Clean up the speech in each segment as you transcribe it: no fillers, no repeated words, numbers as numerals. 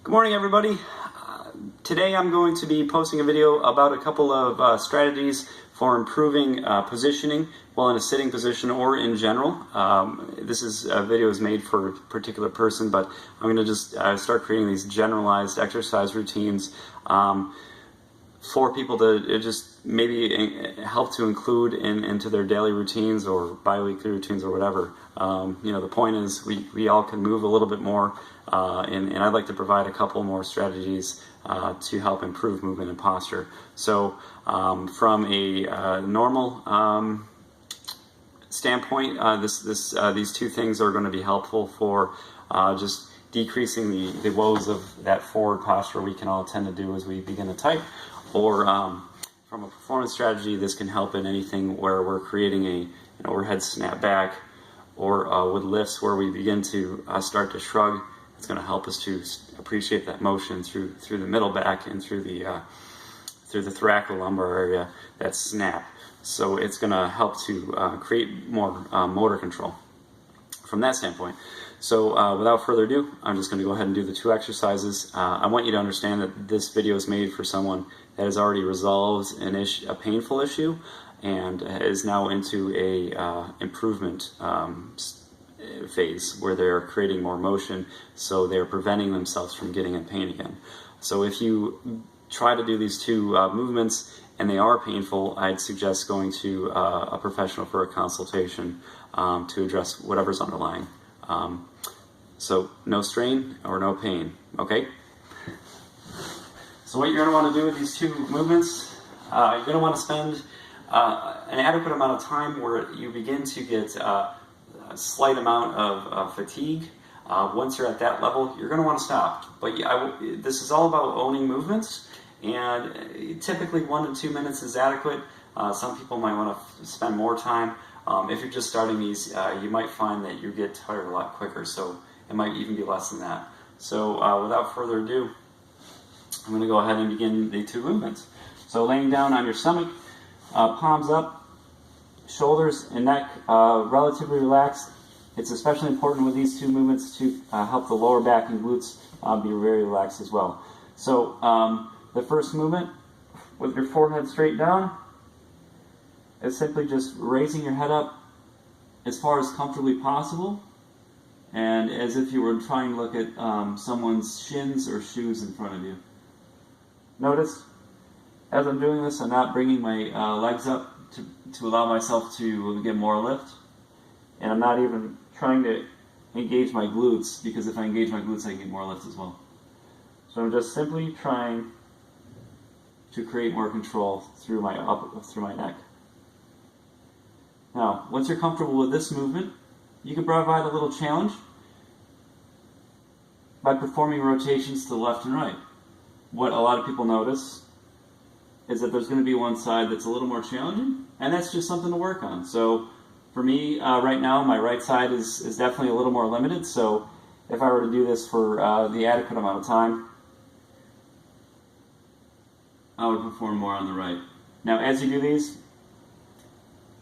Good morning, everybody. Today I'm going to be posting a video about a couple of strategies for improving positioning while in a sitting position or in general. This video is made for a particular person, but I'm going to just start creating these generalized exercise routines for people to just maybe help to include into their daily routines or bi-weekly routines or whatever. The point is we all can move a little bit more, and I'd like to provide a couple more strategies to help improve movement and posture. So from a normal standpoint, these two things are going to be helpful for just decreasing the woes of that forward posture we can all tend to do as we begin to type. Or from a performance strategy, this can help in anything where we're creating an overhead snap back, or with lifts where we begin to start to shrug. It's going to help us to appreciate that motion through the middle back and through the thoracolumbar area, that snap. So it's going to help to create more motor control from that standpoint. So without further ado, I'm just going to go ahead and do the two exercises. I want you to understand that this video is made for someone that has already resolved a painful issue and is now into a improvement phase where they're creating more motion, so they're preventing themselves from getting in pain again. So if you try to do these two movements and they are painful, I'd suggest going to a professional for a consultation to address whatever's underlying. So no strain or no pain, okay? So what you're going to want to do with these two movements, you're going to want to spend an adequate amount of time where you begin to get a slight amount of fatigue. Once you're at that level, you're going to want to stop. But this is all about owning movements, and typically 1 to 2 minutes is adequate. Some people might want to spend more time. If you're just starting these, you might find that you get tired a lot quicker, so it might even be less than that. So without further ado, I'm going to go ahead and begin the two movements. So laying down on your stomach, palms up, shoulders and neck relatively relaxed. It's especially important with these two movements to help the lower back and glutes be very relaxed as well. So the first movement, with your forehead straight down, is simply just raising your head up as far as comfortably possible, and as if you were trying to look at someone's shins or shoes in front of you. Notice, as I'm doing this, I'm not bringing my legs up to allow myself to get more lift, and I'm not even trying to engage my glutes, because if I engage my glutes I can get more lift as well. So I'm just simply trying to create more control through my neck. Now, once you're comfortable with this movement, you can provide a little challenge by performing rotations to the left and right. What a lot of people notice is that there's going to be one side that's a little more challenging, and that's just something to work on. So for me, right now, my right side is definitely a little more limited, so if I were to do this for the adequate amount of time, I would perform more on the right. Now, as you do these,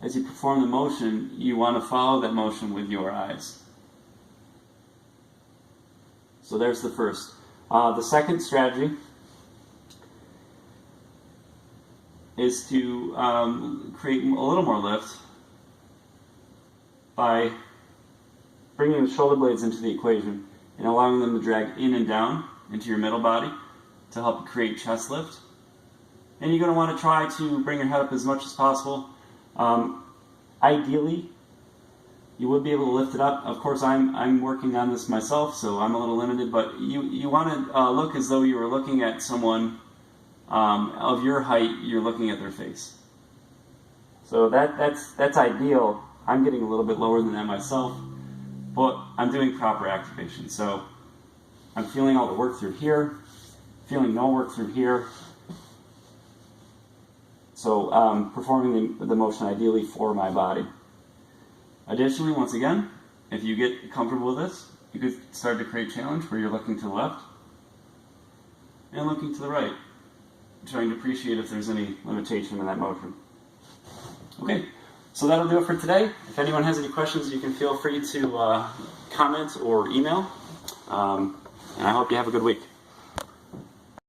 as you perform the motion, you want to follow that motion with your eyes. So there's the first. The second strategy is to create a little more lift by bringing the shoulder blades into the equation and allowing them to drag in and down into your middle body to help create chest lift. And you're going to want to try to bring your head up as much as possible. Ideally, you would be able to lift it up. Of course, I'm working on this myself, so I'm a little limited, but you want to look as though you were looking at someone of your height. You're looking at their face. So that's ideal. I'm getting a little bit lower than that myself, but I'm doing proper activation. So I'm feeling all the work through here, feeling no work through here. So performing the motion ideally for my body. Additionally, once again, if you get comfortable with this, you could start to create challenge where you're looking to the left and looking to the right, trying to appreciate if there's any limitation in that motion. Okay, so that'll do it for today. If anyone has any questions, you can feel free to comment or email. And I hope you have a good week.